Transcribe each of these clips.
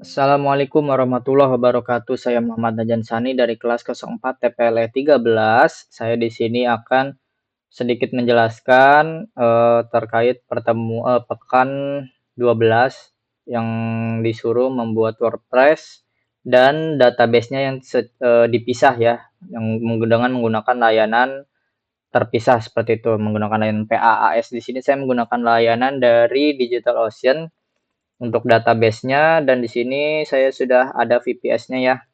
Assalamualaikum warahmatullahi wabarakatuh. Saya Muhammad Najan Sani dari kelas 04 TPLE 13. Saya di sini akan sedikit menjelaskan terkait pekan 12 yang disuruh membuat WordPress dan database-nya yang dipisah ya, yang menggunakan layanan terpisah seperti itu, menggunakan layanan PaaS. Di sini saya menggunakan layanan dari DigitalOcean untuk database-nya, dan di sini saya sudah ada VPS-nya ya.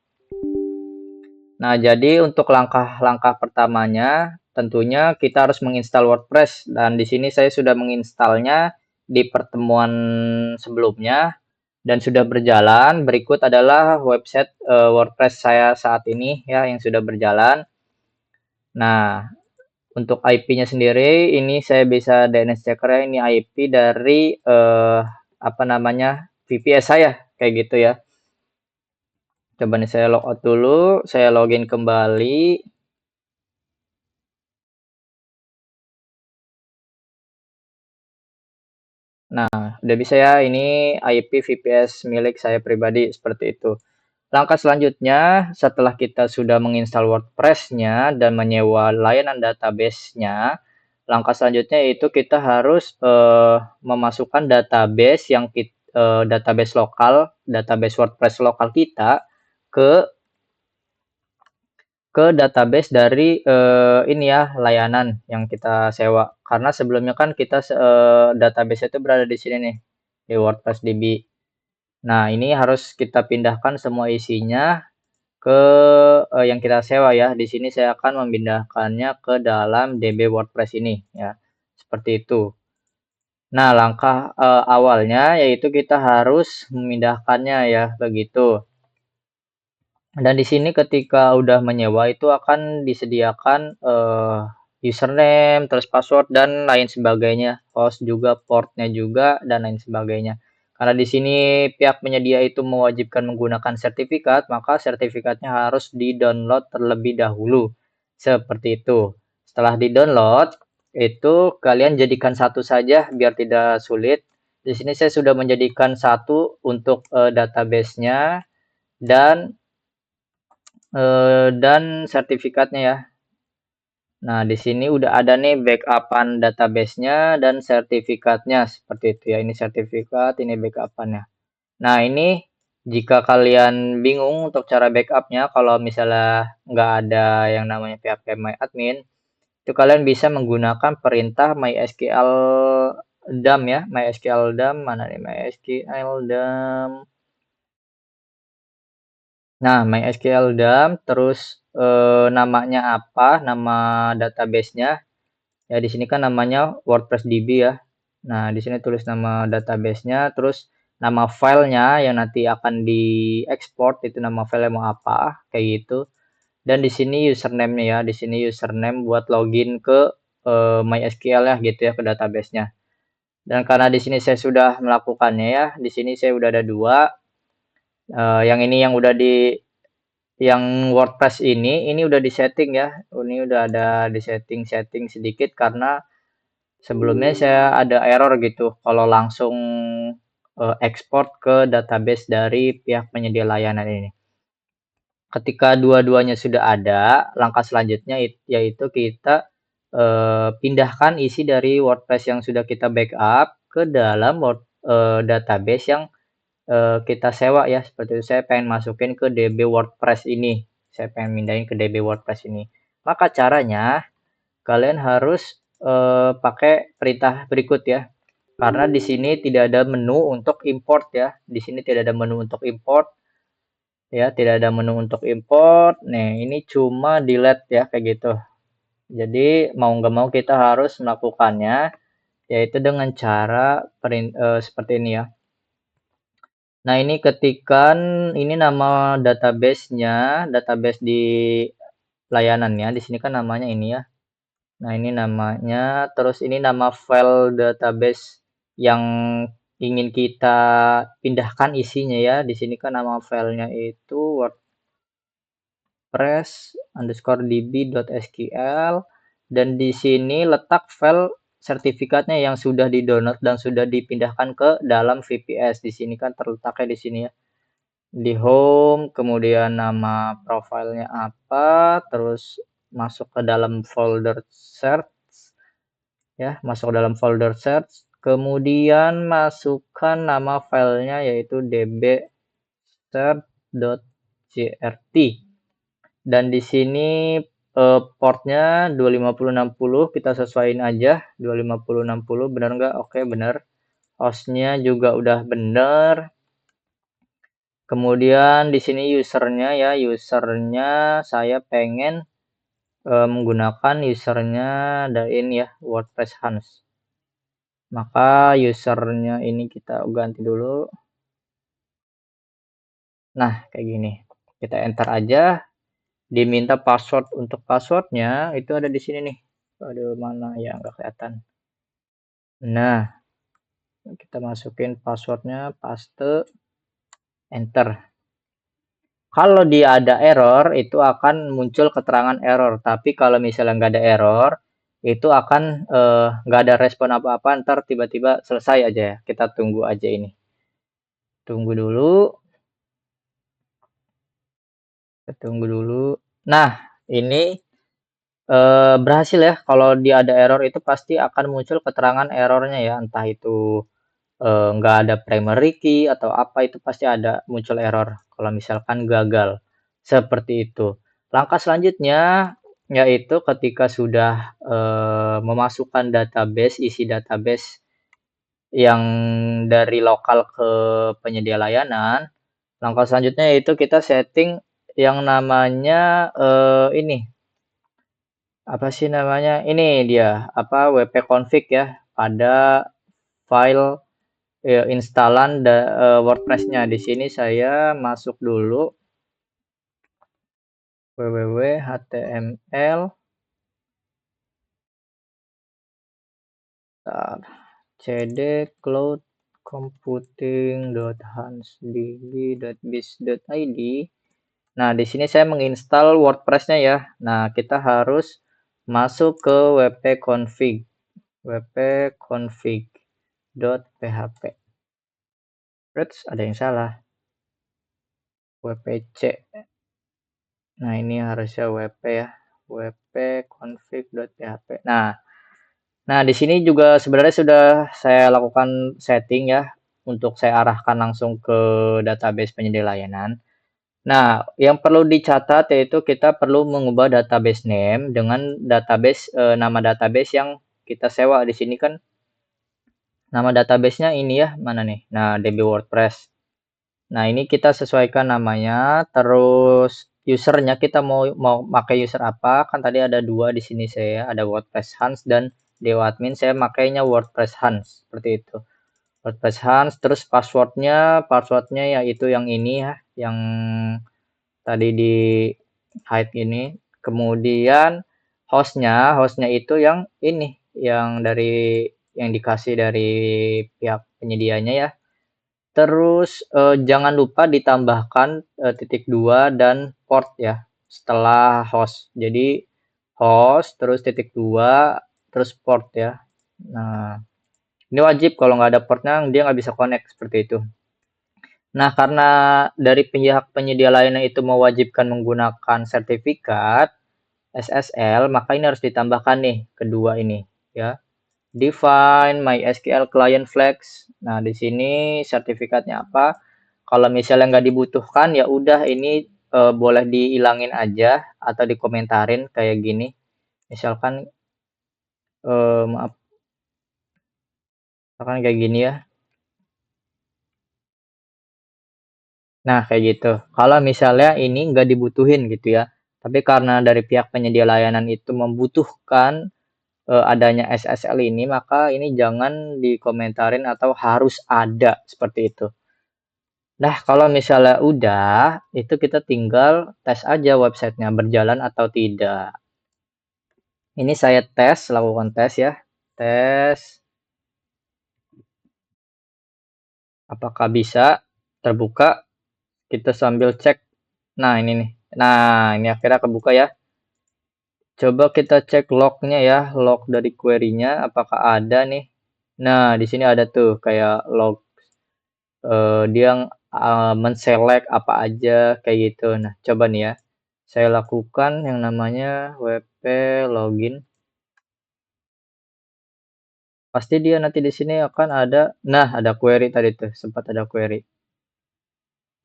Nah, jadi untuk langkah-langkah pertamanya tentunya kita harus menginstal WordPress, dan di sini saya sudah menginstalnya di pertemuan sebelumnya dan sudah berjalan. Berikut adalah website WordPress saya saat ini ya yang sudah berjalan. Nah, untuk IP-nya sendiri ini saya bisa DNS checker ya, ini IP dari VPS saya kayak gitu ya. Coba nih saya logout dulu, saya login kembali. Nah, udah bisa ya, ini IP VPS milik saya pribadi seperti itu. Langkah selanjutnya, setelah kita sudah menginstal WordPress-nya dan menyewa layanan database-nya, langkah selanjutnya itu kita harus memasukkan database database lokal, database WordPress lokal kita ke database dari ini ya, layanan yang kita sewa. Karena sebelumnya kan kita database itu berada di sini nih, di WordPress DB. Nah, ini harus kita pindahkan semua isinya ke yang kita sewa ya. Di sini saya akan memindahkannya ke dalam DB WordPress ini ya. Seperti itu. Nah, langkah awalnya yaitu kita harus memindahkannya ya, begitu. Dan di sini ketika udah menyewa itu akan disediakan username, terus password dan lain sebagainya, host juga, portnya juga dan lain sebagainya. Karena di sini pihak penyedia itu mewajibkan menggunakan sertifikat, maka sertifikatnya harus di-download terlebih dahulu. Seperti itu. Setelah di-download, itu kalian jadikan satu saja biar tidak sulit. Di sini saya sudah menjadikan satu untuk database-nya dan sertifikatnya ya. Nah, di sini udah ada nih backupan database-nya dan sertifikatnya seperti itu ya. Ini sertifikat, ini backupannya. Nah, ini jika kalian bingung untuk cara backupnya, kalau misalnya nggak ada yang namanya PHP MyAdmin, itu kalian bisa menggunakan perintah MySQL dump ya. MySQL dump mana nih, MySQL dump. Nah, MySQL dump, terus namanya apa, nama database-nya. Ya, di sini kan namanya WordPress DB ya. Nah, di sini tulis nama database-nya, terus nama filenya yang nanti akan diekspor itu nama filenya mau apa, kayak gitu. Dan di sini username-nya ya, di sini username buat login ke MySQL ya gitu ya, ke database-nya. Dan karena di sini saya sudah melakukannya ya, di sini saya udah ada dua. Yang ini yang WordPress ini udah disetting ya. Ini udah ada disetting sedikit karena sebelumnya saya ada error gitu kalau langsung ekspor ke database dari pihak penyedia layanan ini. Ketika dua-duanya sudah ada, langkah selanjutnya yaitu kita pindahkan isi dari WordPress yang sudah kita backup ke dalam database yang kita sewa ya, seperti itu. Saya pengen masukin ke DB WordPress ini. Saya pengen mindahin ke DB WordPress ini. Maka caranya kalian harus pakai perintah berikut ya. Karena di sini tidak ada menu untuk import ya. Di sini tidak ada menu untuk import ya, tidak ada menu untuk import. Nih, ini cuma delete ya kayak gitu. Jadi mau nggak mau kita harus melakukannya yaitu dengan cara seperti ini ya. Nah, ini ketikan ini nama database-nya, database di layanannya. Di sini kan namanya ini ya. Nah, ini namanya, terus ini nama file database yang ingin kita pindahkan isinya ya. Di sini kan nama filenya itu wordpress_db.sql, dan di sini letak file sertifikatnya yang sudah di-download dan sudah dipindahkan ke dalam VPS. Di sini kan terletaknya di sini ya. Di home, kemudian nama profilnya apa, terus masuk ke dalam folder search, ya, masuk ke dalam folder search, kemudian masukkan nama filenya yaitu dbsearch.jrt, dan di sini portnya 25060 kita sesuaiin aja 25060, benar nggak? Oke, benar. Hostnya juga udah bener. Kemudian di sini usernya ya, usernya saya pengen menggunakan usernya ini ya, WordPress Hans. Maka usernya ini kita ganti dulu. Nah, kayak gini. Kita enter aja. Diminta password. Untuk passwordnya itu ada di sini nih. Aduh, mana ya, nggak kelihatan. Nah, kita masukin passwordnya, paste, enter. Kalau dia ada error, itu akan muncul keterangan error. Tapi kalau misalnya nggak ada error, itu akan nggak ada respon apa-apa, ntar tiba-tiba selesai aja ya. Kita tunggu aja ini. Tunggu dulu. Kita tunggu dulu. Nah, ini berhasil ya. Kalau dia ada error itu pasti akan muncul keterangan errornya ya. Entah itu nggak ada primary key atau apa, itu pasti ada muncul error kalau misalkan gagal seperti itu. Langkah selanjutnya yaitu ketika sudah memasukkan database, isi database yang dari lokal ke penyedia layanan, langkah selanjutnya yaitu kita setting yang namanya ini apa sih namanya, ini dia apa, wp-config ya pada file instalan WordPress-nya. Di sini saya masuk dulu www.html cd cloud computing.hansdb.biz.id. Nah, di sini saya menginstal WordPress-nya ya. Nah, kita harus masuk ke wp-config.php. Terus ada yang salah. wpc. Nah, ini harusnya wp ya. wp-config.php. Nah, di sini juga sebenarnya sudah saya lakukan setting ya untuk saya arahkan langsung ke database penyedia layanan. Nah, yang perlu dicatat yaitu kita perlu mengubah database name dengan database nama database yang kita sewa. Di sini kan nama databasenya ini ya, mana nih? Nah, DB WordPress. Nah, ini kita sesuaikan namanya, terus usernya kita mau pakai user apa? Kan tadi ada dua di sini saya, ada WordPress Hans dan Dewa Admin. Saya makainya WordPress Hans seperti itu. WordPress Hans, terus passwordnya yaitu yang ini ya, yang tadi di hide ini. Kemudian hostnya itu yang ini, yang dikasih dari pihak penyedianya ya. Terus jangan lupa ditambahkan titik 2 dan port ya setelah host. Jadi host terus titik 2 terus port ya. Nah, ini wajib, kalau nggak ada portnya dia nggak bisa connect seperti itu. Nah, karena dari pihak penyedia layanan itu mewajibkan menggunakan sertifikat SSL, maka ini harus ditambahkan nih kedua ini ya. Define MySQL Client Flags. Nah, di sini sertifikatnya apa? Kalau misalnya nggak dibutuhkan, ya udah ini boleh dihilangin aja atau dikomentarin kayak gini. Misalkan maaf, misalkan kayak gini ya. Nah, kayak gitu. Kalau misalnya ini nggak dibutuhin gitu ya, tapi karena dari pihak penyedia layanan itu membutuhkan adanya SSL ini, maka ini jangan dikomentarin atau harus ada seperti itu. Nah, kalau misalnya udah, itu kita tinggal tes aja websitenya berjalan atau tidak. Ini saya lakukan tes ya. Tes apakah bisa terbuka. Kita sambil cek. Nah, ini nih. Nah, ini akhirnya kebuka ya. Coba kita cek lognya ya, log dari query-nya apakah ada nih. Nah, di sini ada tuh kayak log dia men-select apa aja kayak gitu. Nah, coba nih ya, saya lakukan yang namanya WP login. Pasti dia nanti di sini akan ada, nah ada query tadi tuh, sempat ada query.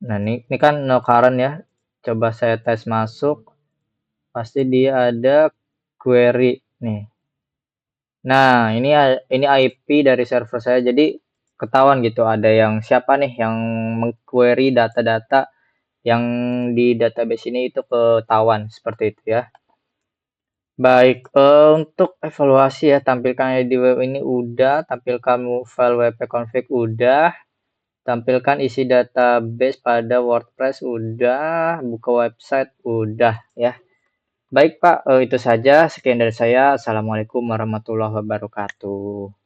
Nah, ini kan no current ya. Coba saya tes masuk, pasti dia ada query nih. Nah, ini IP dari server saya, jadi ketahuan gitu ada yang siapa nih yang meng-query data-data yang di database ini itu ketahuan seperti itu ya. Baik, untuk evaluasi ya tampilkan ID web ini udah, tampilkan file wp config udah, tampilkan isi database pada WordPress udah, buka website udah ya. Baik Pak, itu saja. Sekian dari saya. Assalamualaikum warahmatullahi wabarakatuh.